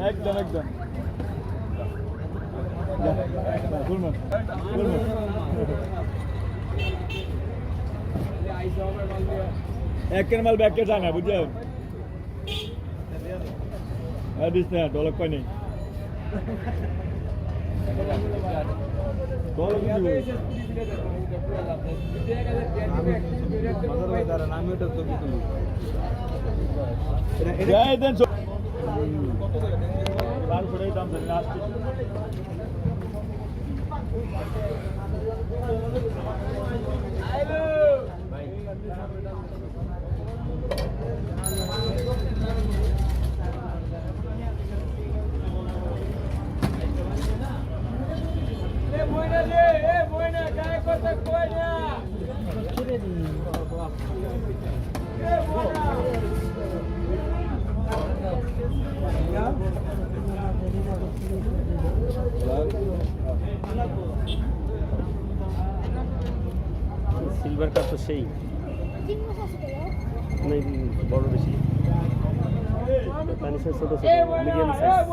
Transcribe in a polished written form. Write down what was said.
একদম একদম একের মাল ব্যাগকে জানা বুঝলেন দিস না ডলক পাই নেই দাম সিলভার কাপ তো সেই বড় বেশি পানি ছোট ছোট মিডিয়াম সাইজ